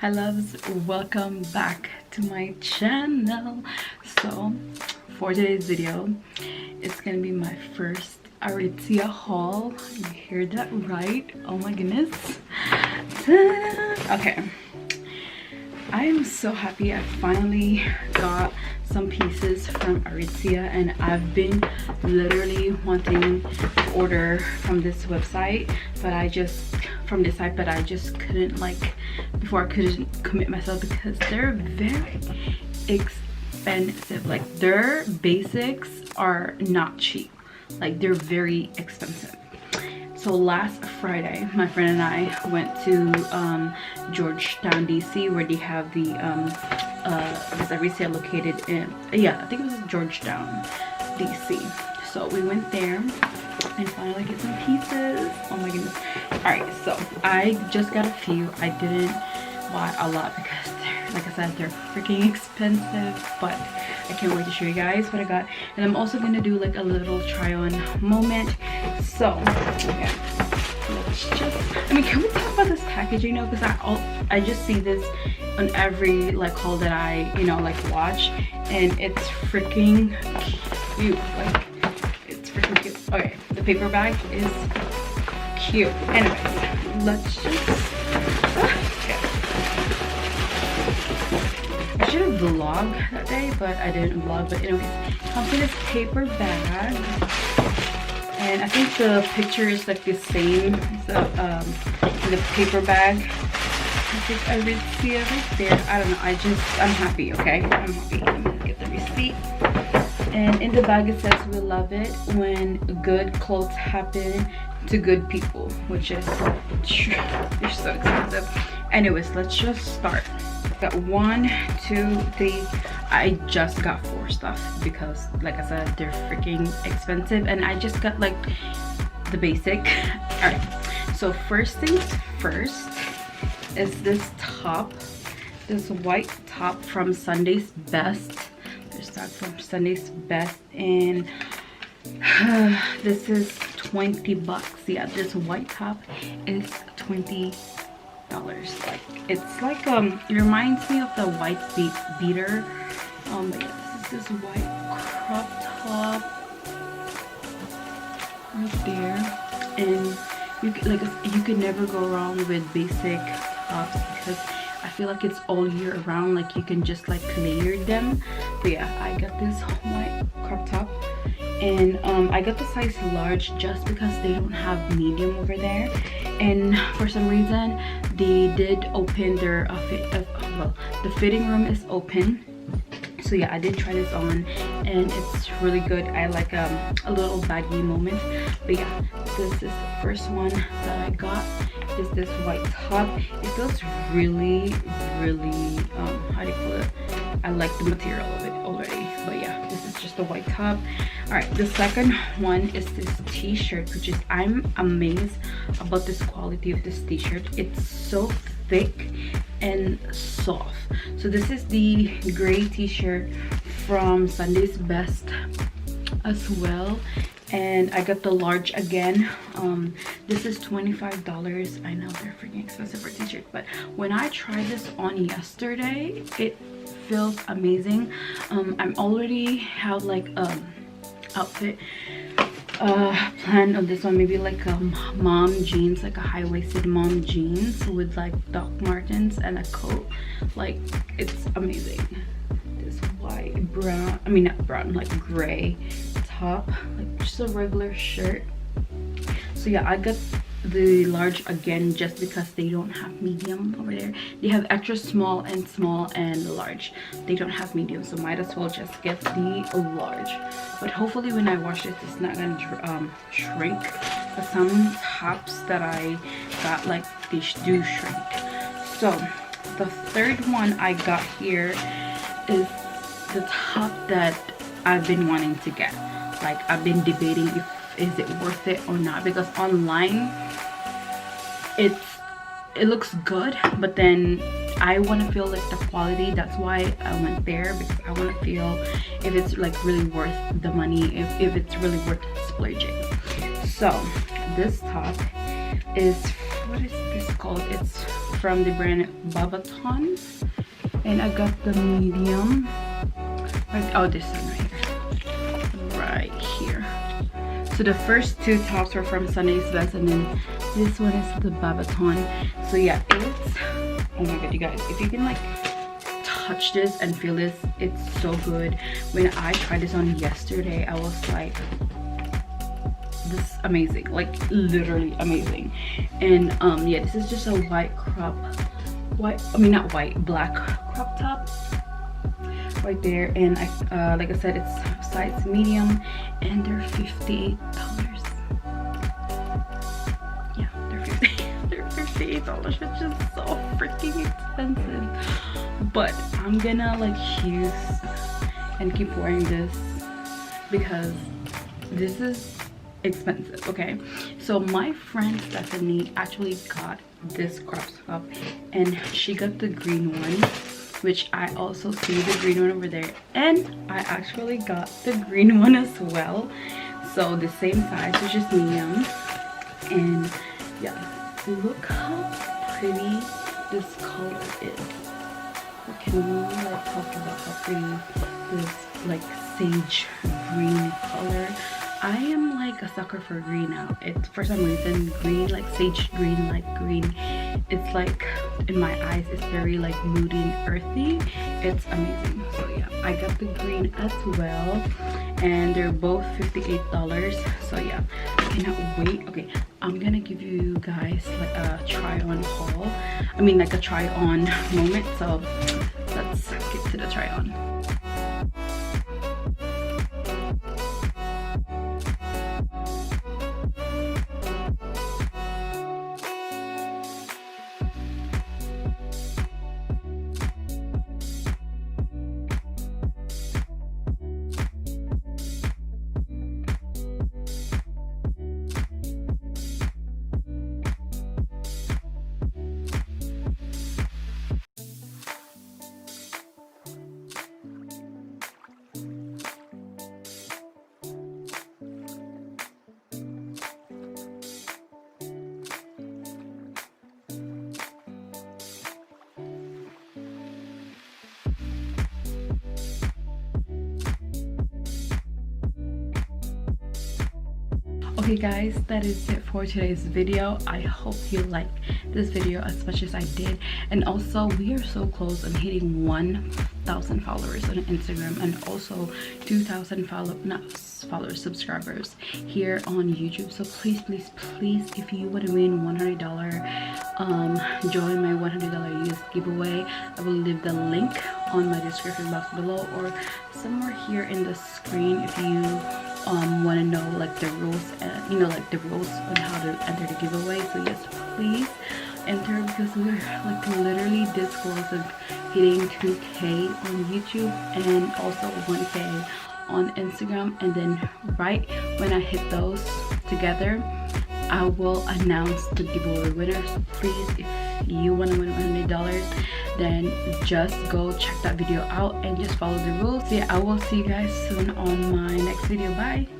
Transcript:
Hi loves, welcome back to my channel. So for today's video, it's gonna be my first Aritzia haul. You heard that right? Oh my goodness. Okay, I am so happy I finally got some pieces from Aritzia, and I've been literally wanting to order from this website, but I just couldn't, like, before I couldn't commit myself because they're very expensive. Like, their basics are not cheap, like they're very expensive. So last Friday, my friend and I went to Georgetown, DC, where they have the this Aritzia located in, yeah, I think it was Georgetown, DC. So we went there and finally get some pieces. Oh my goodness. All right, so I just got a few. I didn't buy a lot because they're, like I said, they're freaking expensive, but I can't wait to show you guys what I got. And I'm also gonna do like a little try on moment. So yeah, let's just, I mean, can we talk about this packaging now? Because I just see this on every like haul that I like watch, and it's freaking cute. Like, it's freaking cute. Okay, the paper bag is cute. Anyways, let's just okay. I should have vlogged that day, but I didn't vlog. But anyways, comes in this paper bag, and I think the picture is like the same as the paper bag. I Aritzia right there. I don't know. I'm happy. Okay, I'm happy. Let me get the receipt. And in the bag it says, "We love it when good clothes happen to good people," which is true. They're so expensive. Anyways, let's just start. Got 1, 2, 3. I just got 4 stuff because, like I said, they're freaking expensive, and I just got like the basic. All right. So first things first is this top, this white top from Sunday's Best. There's that from Sunday's Best, and this is 20 bucks. Yeah, this white top is $20. Like, it's like it reminds me of the white beater. But yeah, this is this white crop top right there, and you could never go wrong with basic tops because I feel like it's all year around. Like, you can just like layer them. But yeah, I got this white crop top, and I got the size large just because they don't have medium over there, and for some reason they did open their well, the fitting room is open. So yeah, I did try this on, and it's really good. I like a little baggy moment. But yeah, this is the first one that I got, is this white top. It feels really how do you call it, I like the material of it already. But yeah, this is just a white top. All right, the second one is this t-shirt, which is, I'm amazed about this quality of this t-shirt. It's so thick and soft. So this is the gray t-shirt from Sunday's Best as well, and I got the large again. This is $25. I know they're freaking expensive for t-shirt, but when I tried this on yesterday, it feels amazing. I'm already have like outfit planned on this one, maybe like mom jeans, like a high-waisted mom jeans with like Doc Martens and a coat. Like, it's amazing. This white brown, I mean not brown, like gray top, like just a regular shirt. So yeah, I got the large again just because they don't have medium over there. They have extra small and large. They don't have medium, so might as well just get the large. But hopefully when I wash it, it's not gonna shrink. But some tops that I got, like, they do shrink. So the third one I got here is the top that I've been wanting to get. Like, I've been debating if is it worth it or not, because online it looks good, but then I want to feel like the quality. That's why I went there, because I want to feel if it's like really worth the money, if it's really worth splurging. So this top is, what is this called? It's from the brand Babaton, and I got the medium. Oh, this one right here. So the first two tops were from Sunday's Best, and then this one is the Babaton. So yeah, it's, oh my god, you guys, if you can like touch this and feel this, it's so good. When I tried this on yesterday, I was like, this is amazing, like literally amazing. And yeah, this is just a white crop, black crop top right there. And I like I said, it's size medium, and they're $58. Yeah, they're $58, which is so freaking expensive. But I'm gonna like use and keep wearing this because this is expensive. Okay, so my friend Stephanie actually got this crop top, and she got the green one, which I also see the green one over there, and I actually got the green one as well. So the same size, which is medium. And yeah, look how pretty this color is. Can we like talk about how pretty this like sage green color? I am like a sucker for green now. It's for some reason green, like sage green, like green, it's like in my eyes, it's very like moody and earthy. It's amazing. So yeah, I got the green as well, and they're both $58. So yeah, I cannot wait. Okay, I'm gonna give you guys like a try on haul, I mean like a try on moment. So let's get to the try on. Okay guys, that is it for today's video. I hope you liked this video as much as I did, and also we are so close on hitting 1,000 followers on Instagram, and also 2,000 subscribers here on YouTube. So please if you want to win $100, join my $100 US giveaway. I will leave the link on my description box below or somewhere here in the screen if you want to know like the rules, and you know, like the rules on how to enter the giveaway. So yes, please enter, because we're like literally this close of hitting 2K on YouTube and also 1K on Instagram. And then right when I hit those together, I will announce the giveaway winner. So please, if you want to win $100, then just go check that video out and just follow the rules. So yeah, I will see you guys soon on my next video. Bye.